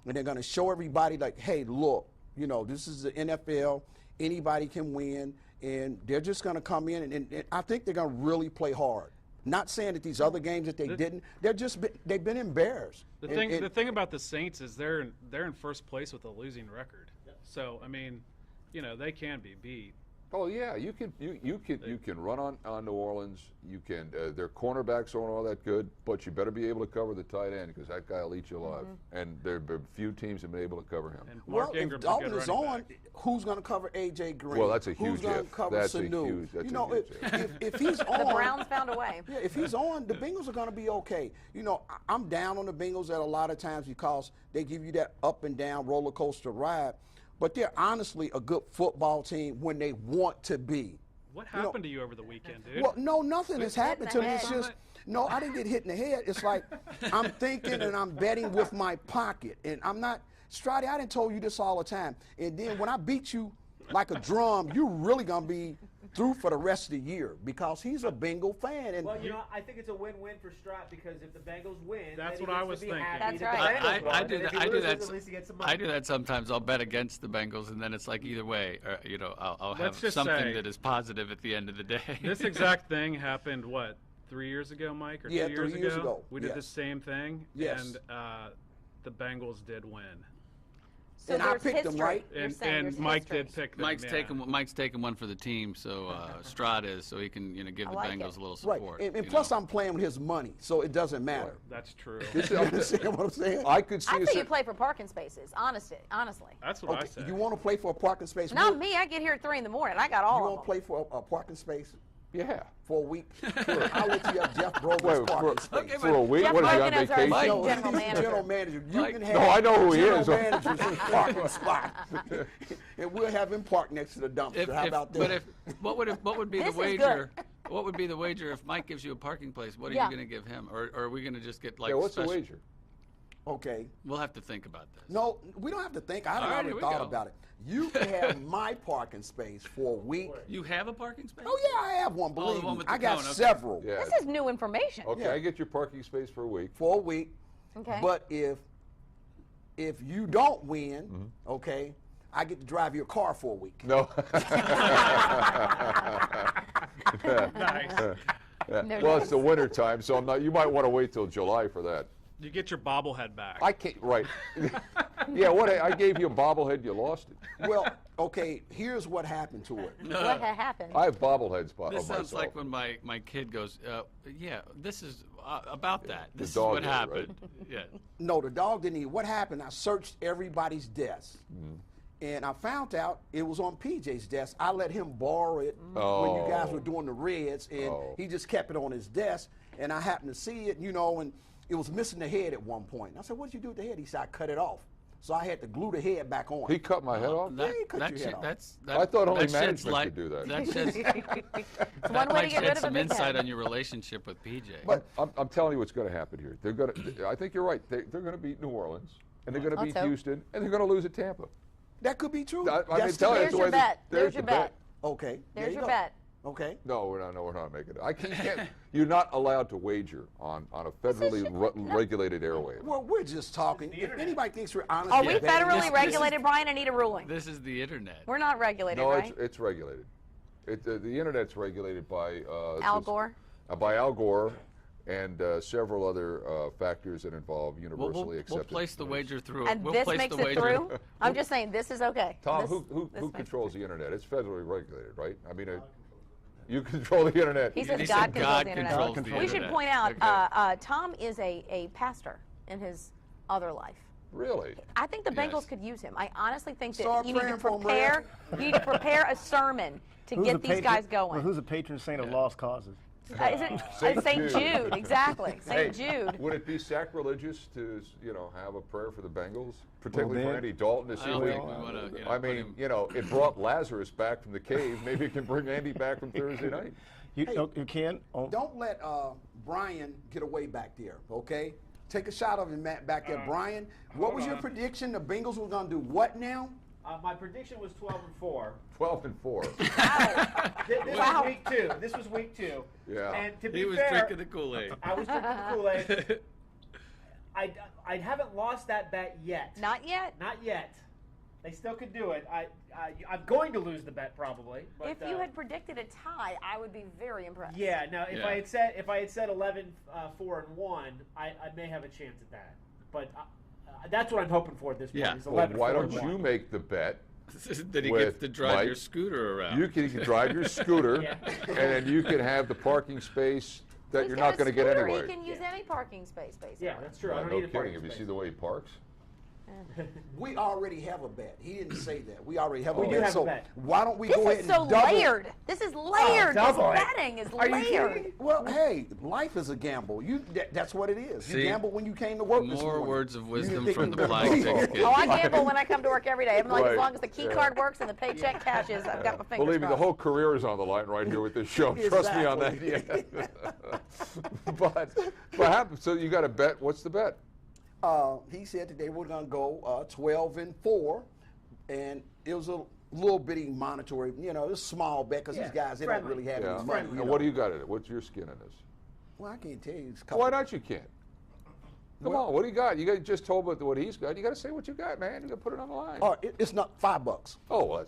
and they're going to show everybody like, hey, look, this is the NFL. Anybody can win. And they're just going to come in, and I think they're going to really play hard. Not saying that these other games that they didn't. They've been embarrassed. The thing about the Saints is they're in first place with a losing record. Yep. So I mean, they can be beat. Oh yeah, you can run on New Orleans. You can their cornerbacks aren't all that good, but you better be able to cover the tight end because that guy will eat you alive. And there have been few teams that have been able to cover him. Well, if Dalton is on, who's going to cover A.J. Green? Well, that's a huge Who's going to cover Sanu? If he's on, the Browns found a way. Yeah, if he's on, the Bengals are going to be okay. I'm down on the Bengals at a lot of times because they give you that up and down roller coaster ride. But they're honestly a good football team when they want to be. What happened to you over the weekend, dude? Well, no, nothing has happened to me. It's just, no, I didn't get hit in the head. It's like I'm thinking and I'm betting with my pocket. And I'm not, Strati, I done told you this all the time. And then when I beat you like a drum, you're really going to be through for the rest of the year because he's a Bengal fan. And well, I think it's a win-win for Strat because if the Bengals win, that's what I was thinking. That's right. I do that sometimes. I'll bet against the Bengals, and then it's like either way, I'll have something that is positive at the end of the day. This exact thing happened 3 years ago, Mike, or 2 years 3 years ago. We did the same thing, and the Bengals did win. So and I picked them, right? And Mike did pick them. Mike's taking one for the team, so Strad is, so he can give the Bengals a little support. Right, and plus I'm playing with his money, so it doesn't matter. Right. That's true. You understand what I'm saying? I could see. I think you play for parking spaces, honestly. That's what I said. You want to play for a parking space? Not me. I get here at 3 in the morning. I got all of them. You want to play for a parking space? Yeah. For a week? Sure. I'll let you have Jeff Brogan's parking space. For a week? Jeff What is he on Brogan is our vacation? general manager. General manager. You can have no, I know who he is. general manager's in parking spot. And we'll have him park next to the dumpster. How about that? But what would be the wager? What would be the wager if Mike gives you a parking place? What are you going to give him? Or are we going to just get what's the wager? Okay. We'll have to think about this. No, we don't have to think. I already thought about it. You can have my parking space for a week. You have a parking space? Oh, yeah, I have one. Believe me. I got cone, several. Yeah. This is new information. Okay, I get your parking space for a week. For a week. Okay. But if you don't win, okay, I get to drive your car for a week. No. Nice. Well, it's the winter time, so I'm not. You might want to wait till July for that. You get your bobblehead back. I can't. Right. Yeah. What? I gave you a bobblehead. You lost it. Well, okay. Here's what happened to it. What had happened? I have bobbleheads. This sounds myself. like when my kid goes, yeah, this is about that. This is dog what did, happened. Yeah. No, the dog didn't eat. What happened? I searched everybody's desk. And I found out it was on PJ's desk. I let him borrow it when you guys were doing the Reds, and he just kept it on his desk. And I happened to see it, and it was missing the head at one point. And I said, "What'd you do with the head?" He said, "I cut it off." So I had to glue the head back on. He cut my head off? Yeah, he cut your head off. I thought only that sheds management light- could do that. That sheds, It's one that way might to get shed rid of a some big insight head. on your relationship with PJ. But I'm telling you what's going to happen here. They're going to. I think you're right. They're going to beat New Orleans, and they're going to beat Let's hope. Houston, and they're going to lose at Tampa. That could be true. I mean, That's tell you, There's the your way bet. there's There's your the bet. Okay. there There's you your go. bet. Okay. No, we're not making it. I can't. You're not allowed to wager on a federally regulated airwave. Well, we're just talking. If anybody thinks we're honest, Are we betting- federally regulated, Brian? I need a ruling. This is the internet. We're not regulated, No, right? it's regulated. The internet's regulated by Al Gore? By Al Gore, and several other factors that involve universally We'll accepted. place the wager through. And we'll this place makes the it wager. through? I'm just saying, this is okay. Tom, This- who this makes controls the internet? It's federally regulated, right? I mean, you control the internet. He says He God said controls God the internet. controls the We should internet. point out, Okay. Tom is a pastor in his other life. Really? I think the Yes. Bengals could use him. I honestly think that Start you need to praying for him, prepare. You need to prepare a sermon to Who's get a these patron- guys Well, going. who's a patron saint of lost causes? Is it St. Jude? Exactly, St. Jude. Would it be sacrilegious to have a prayer for the Bengals, particularly Well, for Andy Dalton to see I don't if think we wanna, I put mean, him- it brought Lazarus back from the cave. Maybe it can bring Andy back from Thursday night. You can. Don't let Brian get away back there, okay? Take a shot of him, Matt, back there. Brian, what was your prediction? The Bengals were going to do what now? My prediction was 12-4. 12-4. This was week 2. This was week 2. Yeah. And to be He was fair, drinking the Kool-Aid. I was drinking the Kool-Aid. I haven't lost that bet yet. Not yet. Not yet. They still could do it. I'm going to lose the bet probably. But, If you had predicted a tie, I would be very impressed. yeah. Now, if I had said 11-4-1, I may have a chance at that. But that's what I'm hoping for at this point. Yeah. Is Well, 11-4-1. why don't you make the bet? That he with gets to drive Mike? your scooter around. You can drive your scooter, Yeah. and then you can have the parking space that He's you're got not a going to get scooter, anyway. He can use any parking space, basically. Yeah, that's true. I No, don't no need a kidding. parking Have you space. seen the way he parks? We already have a bet. He didn't say that. We already have a We bet. do have a so bet. why don't we This go ahead is and so double? layered. This is layered. This double it. betting is Are you layered. kidding? Well, hey, life is a gamble. That's what it is. You See? gamble when you came to work this More morning. words of You wisdom didn't from think the you Flying better- Pigskin. Oh, I gamble when I come to work every day. I'm like, Right. as long as the key Yeah. card works and the paycheck cashes, I've got my fingers Believe me, the crossed. whole career is on the line right here with this show. Trust me on that. Exactly. Yeah. but so you got a bet. What's the bet? He said today we're going to go 12-4, and it was a little bitty monetary, it's a small bet because these guys, they don't friendly. really have Yeah. any money. And what do you got in it? What's your skin in this? Well, I can't tell you. It's Why not? You can't. Come on. What do you got? You got just told what he's got. You got to say what you got, man. You got to put it on the line. It's not $5. Oh, well,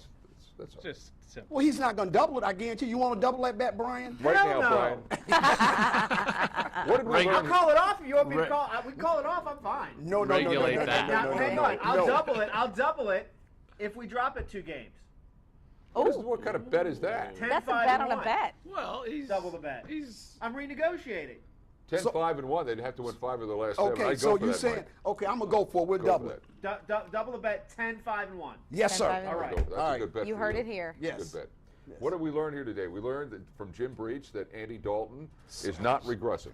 that's all. Just simple. Well, he's not going to double it. I guarantee you. Want to double that bet, Brian? Right Hell now, no. Brian. What did we I'll learn? call it off if you want me to call. We call it off. I'm fine. No, Regulate that. Now, hang on. I'll no. double it. I'll double it if we drop it 2 games. What kind of bet is that? 10, That's a 5, bet and on a 1. bet. Well, he's Double the bet. He's I'm renegotiating. 10-5-1. They'd have to win 5 of the last 7. Okay, I'd so go for you that, saying, Mike. okay, I'm going to go for it. We'll Go double for it. that. Double the bet. 10, 5, and 1. Yes, sir. 10, 5, and All 1. right. That's All a right. good bet You for heard it here. Yes. Good bet. What did we learn here today? We learned that from Jim Breach that Andy Dalton is not regressing.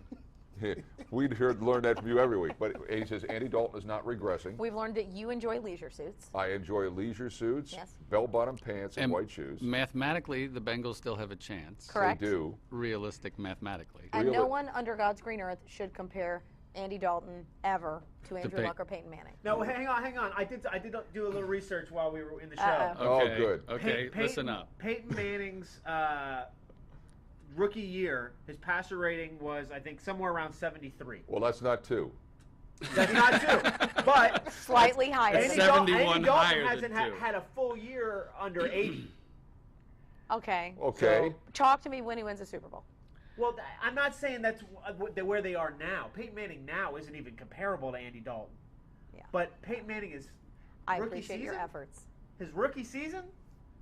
We learn that from you every week. But he says Andy Dalton is not regressing. We've learned that you enjoy leisure suits. I enjoy leisure suits, Yes. bell-bottom pants, and white shoes. Mathematically, the Bengals still have a chance. Correct. They do. Realistic mathematically. And no one under God's green earth should compare Andy Dalton ever to Andrew Luck or Peyton Manning. No, hang on. I did do a little research while we were in the show. Uh-oh. Okay. Oh, good. Okay, listen up. Peyton Manning's rookie year, his passer rating was, I think, somewhere around 73. Well, that's not 2. That's not 2. But slightly higher. Andy 71 Dalton higher hasn't than 2. had a full year under 80. Okay. Okay. So, talk to me when he wins a Super Bowl. Well, I'm not saying that's where they are now. Peyton Manning now isn't even comparable to Andy Dalton. Yeah. But Peyton Manning is I rookie appreciate season? your efforts. His rookie season?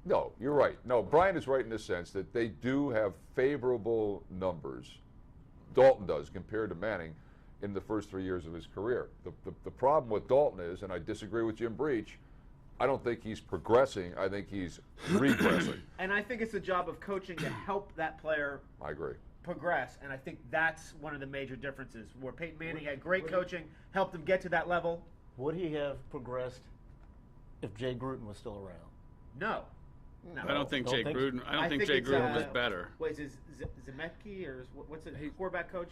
No, you're right. No, Brian is right in the sense that they do have favorable numbers. Dalton does compared to Manning in the first 3 years of his career. The problem with Dalton is, and I disagree with Jim Breach, I don't think he's progressing. I think he's regressing. And I think it's the job of coaching to help that player I agree. progress. And I think that's one of the major differences where Peyton Manning had great coaching, helped him get to that level. Would he have progressed if Jay Gruden was still around? No. No. I don't think Jay Gruden. I don't think Jay it's, Gruden was better. Wait, is it Zemeckis or what's it? Quarterback coach?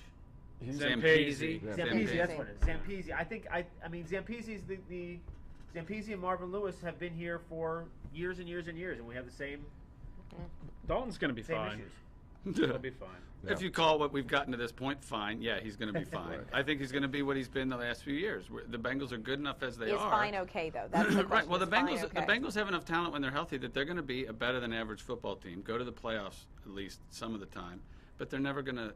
Zampese. Zampese, that's what it is. Zampese. I mean, Zampese's the Zampese and Marvin Lewis have been here for years and years and years, and we have the same. Dalton's going to be fine. He'll be fine. Yeah. If you call what we've gotten to this point fine, yeah, he's going to be fine. Right. I think he's going to be what he's been the last few years. The Bengals are good enough as they are. Is fine okay, though? That's the right. Well, the Bengals, the Bengals have enough talent when they're healthy that they're going to be a better than average football team. Go to the playoffs at least some of the time, but they're never going to,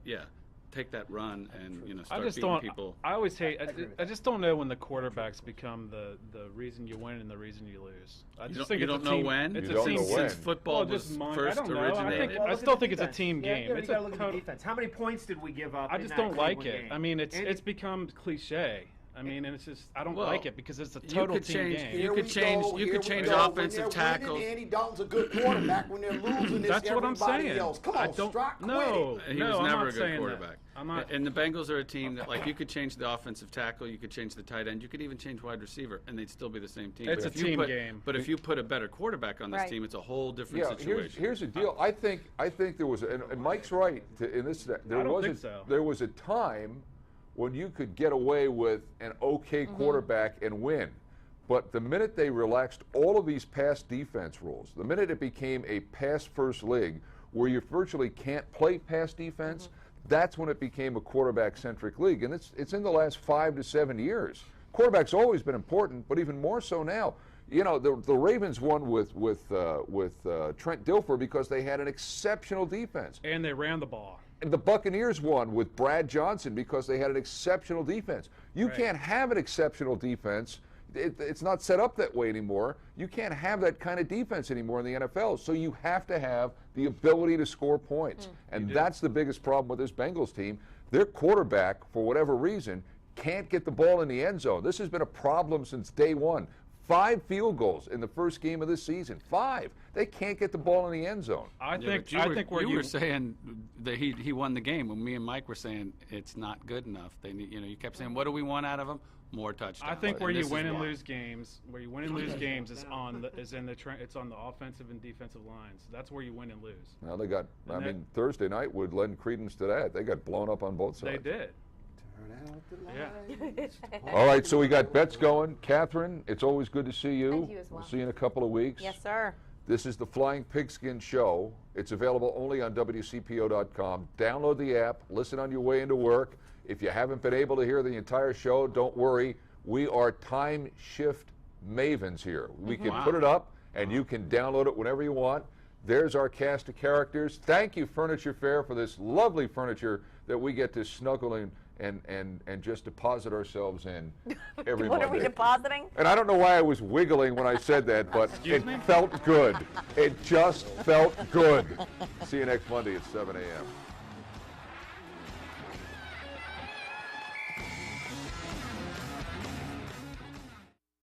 take that run and start beating people. I always hate. I just don't know when the quarterbacks become the reason you win and the reason you lose. I just think you don't know when. It's a team since football was first originated. I still think it's a team game. It's a total defense. How many points did we give up? I just don't like it. I mean, it's become cliche. I mean, and it's just I don't like it because it's a total team game. You could change offensive tackles. Andy Dalton's a good quarterback. When they're losing, that's what I'm saying. Else. Come on, he was never a good quarterback. I'm not. And the Bengals are a team that, you could change the offensive tackle, you could change the tight end, you could even change wide receiver, and they'd still be the same team. It's a team game. But if you put a better quarterback on this team, it's a whole different situation. Here's the deal. I think there was, and Mike's right in this. There was a time when you could get away with an okay quarterback and win. But the minute they relaxed all of these pass defense rules, the minute it became a pass-first league where you virtually can't play pass defense, that's when it became a quarterback-centric league. And it's in the last 5 to 7 years. Quarterback's always been important, but even more so now. The Ravens won with Trent Dilfer because they had an exceptional defense. And they ran the ball. And the Buccaneers won with Brad Johnson because they had an exceptional defense. You can't have an exceptional defense. It's not set up that way anymore. You can't have that kind of defense anymore in the NFL. So you have to have the ability to score points. And that's the biggest problem with this Bengals team. Their quarterback, for whatever reason, can't get the ball in the end zone. This has been a problem since day one. 5 field goals in the first game of this season. 5. They can't get the ball in the end zone. I think you were saying that he won the game when me and Mike were saying it's not good enough. They need, you kept saying, what do we want out of them? More touchdowns. I think where you win and lose games, is on the offensive and defensive lines. That's where you win and lose. Well, they got. Thursday night would lend credence to that. They got blown up on both sides. They did. All right, so we got bets going. Catherine, it's always good to see you. Thank you as well. We'll see you in a couple of weeks. Yes, sir. This is the Flying Pigskin Show. It's available only on WCPO.com. Download the app. Listen on your way into work. If you haven't been able to hear the entire show, don't worry. We are time shift mavens here. We can put it up, and you can download it whenever you want. There's our cast of characters. Thank you, Furniture Fair, for this lovely furniture that we get to snuggle in and just deposit ourselves in every What Monday. are we depositing? And I don't know why I was wiggling when I said that, but it felt good. It just felt good. See you next Monday at 7 a.m.